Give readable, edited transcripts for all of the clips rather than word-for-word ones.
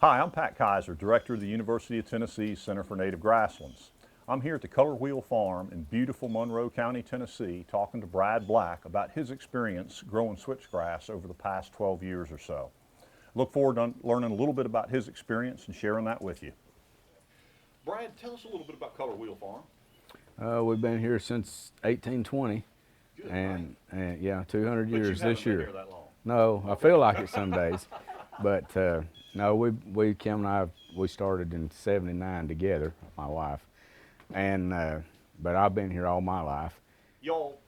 Hi, I'm Pat Kaiser, Director of the University of Tennessee Center for Native Grasslands. I'm here at the Color Wheel Farm in beautiful Monroe County, Tennessee, talking to Brad Black about his experience growing switchgrass over the past 12 years or so. Look forward to learning a little bit about his experience and sharing that with you. Brad, tell us a little bit about Color Wheel Farm. We've been here since 1820, Good, and yeah, 200 but years you haven't this been year. here that long. No, I feel like it some days, but no, Kim and I, we started in '79 together, my wife, and but I've been here all my life. Y'all,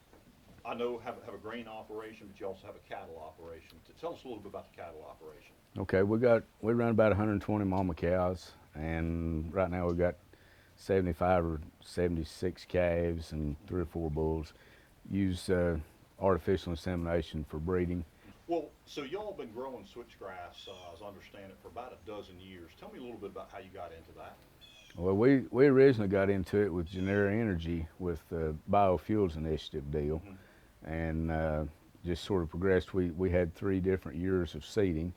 I know, have a grain operation, but you also have a cattle operation. Tell us a little bit about the cattle operation. Okay, we run about 120 mama cows, and right now we've got 75 or 76 calves and 3 or 4 bulls. Use artificial insemination for breeding. Well, so y'all been growing switchgrass, as I understand it, for about a dozen years. Tell me a little bit about how you got into that. Well, we originally got into it with Genera Energy with the Biofuels Initiative deal, and just sort of progressed. We had 3 different years of seeding,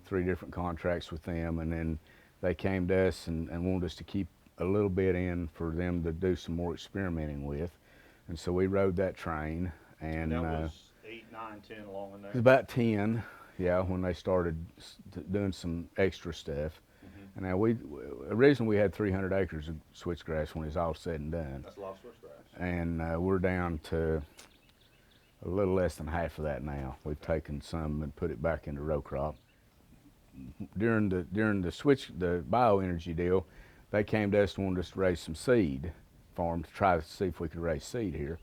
3 different contracts with them, and then they came to us and wanted us to keep a little bit in for them to do some more experimenting with, and so we rode that train. And that was 8, 9, 10 along in there? It was about 10, yeah, when they started doing some extra stuff. And now originally we had 300 acres of switchgrass when it's all said and done. That's a lot of switchgrass. And we're down to a little less than half of that now. We've taken some and put it back into row crop. During the bioenergy deal, they came to us and wanted us to raise some seed for them to try to see if we could raise seed here.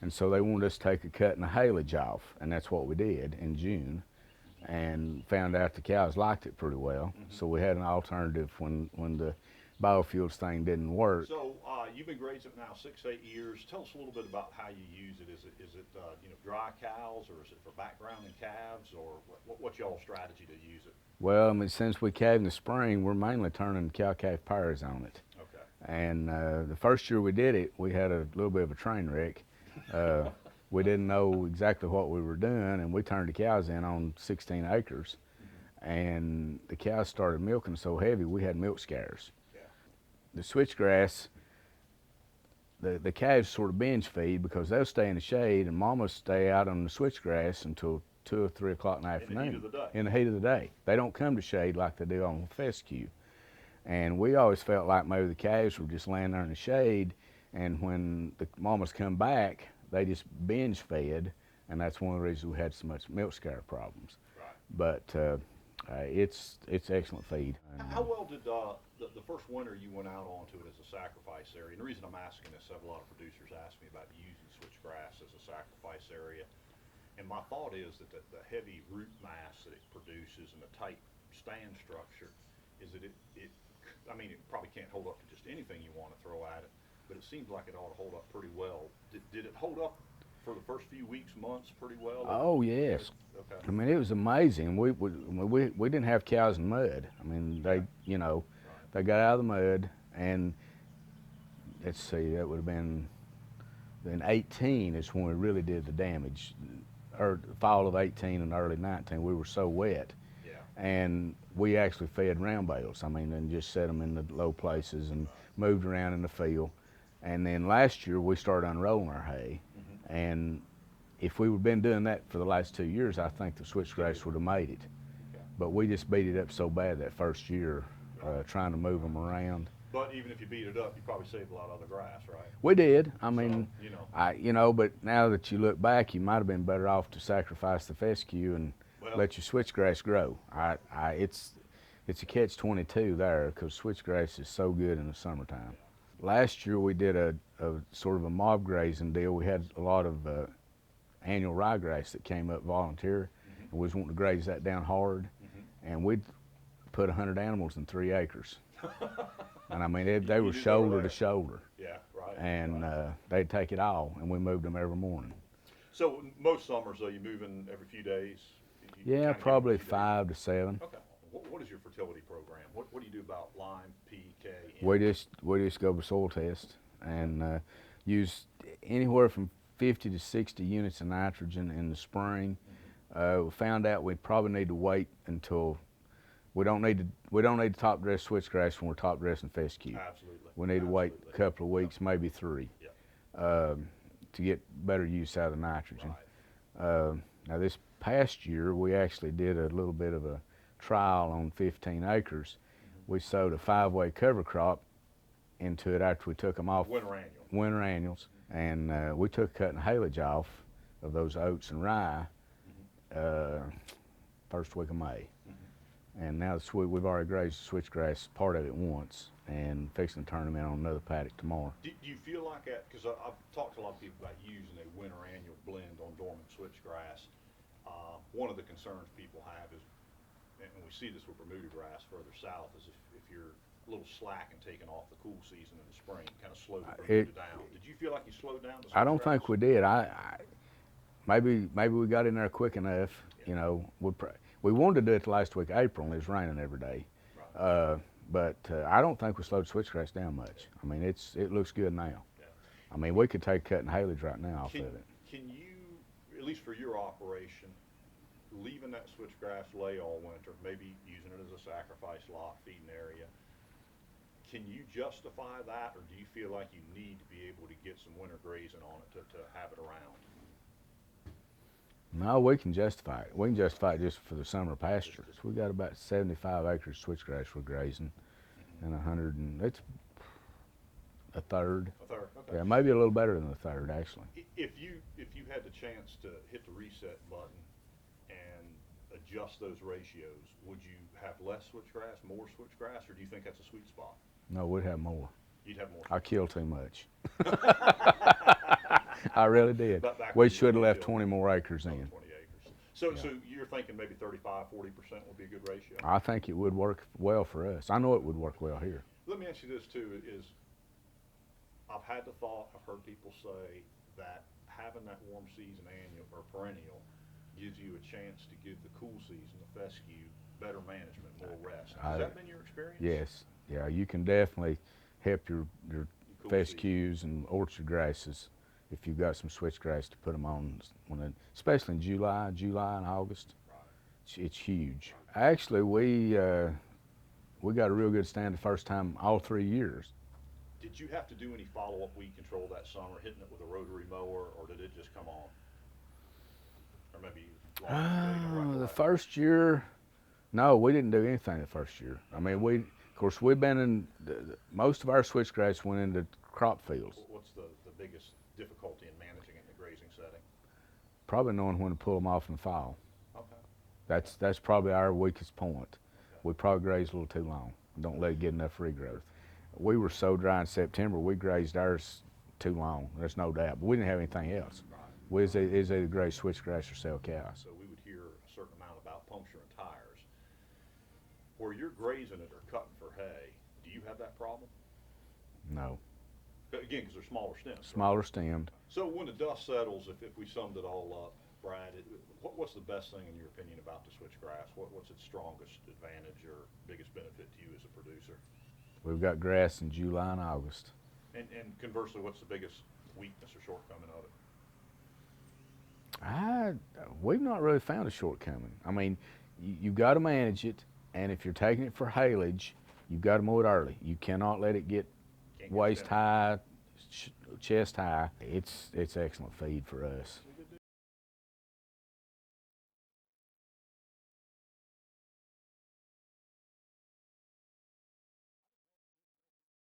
And so they wanted us to take a cut and a haylage off, and that's what we did in June, and found out the cows liked it pretty well. So we had an alternative when the biofuels thing didn't work. So you've been grazing it now 6, 8 years. Tell us a little bit about how you use it. Is it dry cows, or is it for background and calves, or what's y'all's strategy to use it? Well, I mean, since we calve in the spring, we're mainly turning cow-calf pairs on it. Okay. And the first year we did it, we had a little bit of a train wreck. We didn't know exactly what we were doing, and we turned the cows in on 16 acres. And the cows started milking so heavy, we had milk scares. Yeah. The switchgrass, the calves sort of binge feed because they'll stay in the shade, and mamas stay out on the switchgrass until 2 or 3 o'clock in the afternoon. In the heat of the day. In the heat of the day. They don't come to shade like they do on fescue. And we always felt like maybe the calves were just laying there in the shade, and when the mamas come back, they just binge fed, and that's one of the reasons we had so much milk scare problems. Right. But it's excellent feed. How well did the first winter you went out onto it as a sacrifice area? And the reason I'm asking this, I have a lot of producers ask me about using switchgrass as a sacrifice area. And my thought is that the heavy root mass that it produces and the tight stand structure is that it probably can't hold up to just anything you want to throw at it, but it seems like it ought to hold up pretty well. Did it hold up for the first few weeks, months pretty well? Oh, yes. Okay. I mean, it was amazing. We didn't have cows in mud. I mean, they, they got out of the mud, and let's see, that would have been in 18 is when we really did the damage. Or fall of 18 and early 19, we were so wet. Yeah. And we actually fed round bales, and just set them in the low places and moved around in the field. And then last year we started unrolling our hay, and if we would been doing that for the last 2 years, I think the switchgrass would have made it. Okay. But we just beat it up so bad that first year, trying to move them around. But even if you beat it up, you probably saved a lot of other grass, right? We did. I mean, so, but now that you look back, you might have been better off to sacrifice the fescue and let your switchgrass grow. It's a catch-22 there, because switchgrass is so good in the summertime. Last year we did a sort of a mob grazing deal. We had a lot of annual ryegrass that came up volunteer, and we was wanting to graze that down hard, and we'd put 100 animals in 3 acres. And I mean, they were shoulder to shoulder. Yeah, right. And they'd take it all, and we moved them every morning. So most summers, though, you move in every few days? Yeah, probably 5 to 7. Okay. What is your fertility program? What do you do about lime, P, K? We just go for soil test and use anywhere from 50 to 60 units of nitrogen in the spring. We found out we'd probably need to wait until We don't need to top dress switchgrass when we're top dressing fescue. Absolutely. We need to wait Absolutely. a couple of weeks, maybe 3, Yeah. to get better use out of the nitrogen. Right. Now this past year, we actually did a little bit of a trial on 15 acres. Mm-hmm. We sowed a 5-way cover crop into it after we took them off. Winter annual. Winter annuals. Mm-hmm. And we took cutting haylage off of those oats and rye Mm-hmm. first week of May. Mm-hmm. And now we've already grazed the switchgrass part of it once and fixing to turn them in on another paddock tomorrow. Do you feel like that? Because I've talked to a lot of people about using a winter annual blend on dormant switchgrass. One of the concerns people have is, and we see this with Bermuda grass further south, is if you're a little slack and taking off the cool season in the spring, kind of slow the Bermuda down. Did you feel like you slowed down the switchgrass? I don't think we did. Maybe we got in there quick enough. Yeah. You know, we wanted to do it the last week of April, and it was raining every day. Right. But I don't think we slowed switchgrass down much. I mean, it looks good now. Yeah. I mean, we could take cutting haylage right now off of it. Can you, at least for your operation, leaving that switchgrass lay all winter, maybe using it as a sacrifice lot, feeding area, can you justify that, or do you feel like you need to be able to get some winter grazing on it to have it around? No, we can justify it. We can justify it just for the summer pasture. So we got about 75 acres switchgrass we're grazing, Mm-hmm. and it's a third. A third, okay. Yeah, maybe a little better than a third actually. If you had the chance to hit the reset button and adjust those ratios, would you have less switchgrass, more switchgrass, or do you think that's a sweet spot? No, we'd have more. You'd have more. I killed too much. I really did. Back We when you should have were left killing 20 more acres in. 20 acres. So, Yeah. so you're thinking maybe 35, 40% would be a good ratio? I think it would work well for us. I know it would work well here. Let me ask you this too, is I've had the thought, I've heard people say that having that warm season annual or perennial gives you a chance to give the cool season, the fescue, better management, more rest. Has that been your experience? Yes. Yeah, you can definitely help your Cool fescues and orchard grasses if you've got some switchgrass to put them on, especially in July and August. Right. It's huge. Actually, we got a real good stand the first time all 3 years. Did you have to do any follow-up weed control that summer, hitting it with a rotary mower, or did it just come on? Or maybe The first year, no, we didn't do anything the first year. I mean, of course, we've been in, most of our switchgrass went into crop fields. What's the biggest difficulty in managing it in the grazing setting? Probably knowing when to pull them off in the fall. Okay. That's probably our weakest point. We probably graze a little too long. Don't let it get enough regrowth. We were so dry in September, we grazed ours too long. There's no doubt. But we didn't have anything else. Right. We was either graze switchgrass or sell cows. So we would hear a certain amount about puncturing tires. Where you're grazing it or cutting for hay, do you have that problem? No. Again, because they're smaller stems. right? Smaller stemmed. So when the dust settles, if we summed it all up, Brad, what's the best thing in your opinion about the switchgrass? What's its strongest advantage or biggest benefit to you as a producer? We've got grass in July and August. And conversely, what's the biggest weakness or shortcoming of it? We've not really found a shortcoming. I mean, you've got to manage it, and if you're taking it for haylage, you've got to mow it early. You cannot let it get Can't get waist thin. high, chest high. It's excellent feed for us.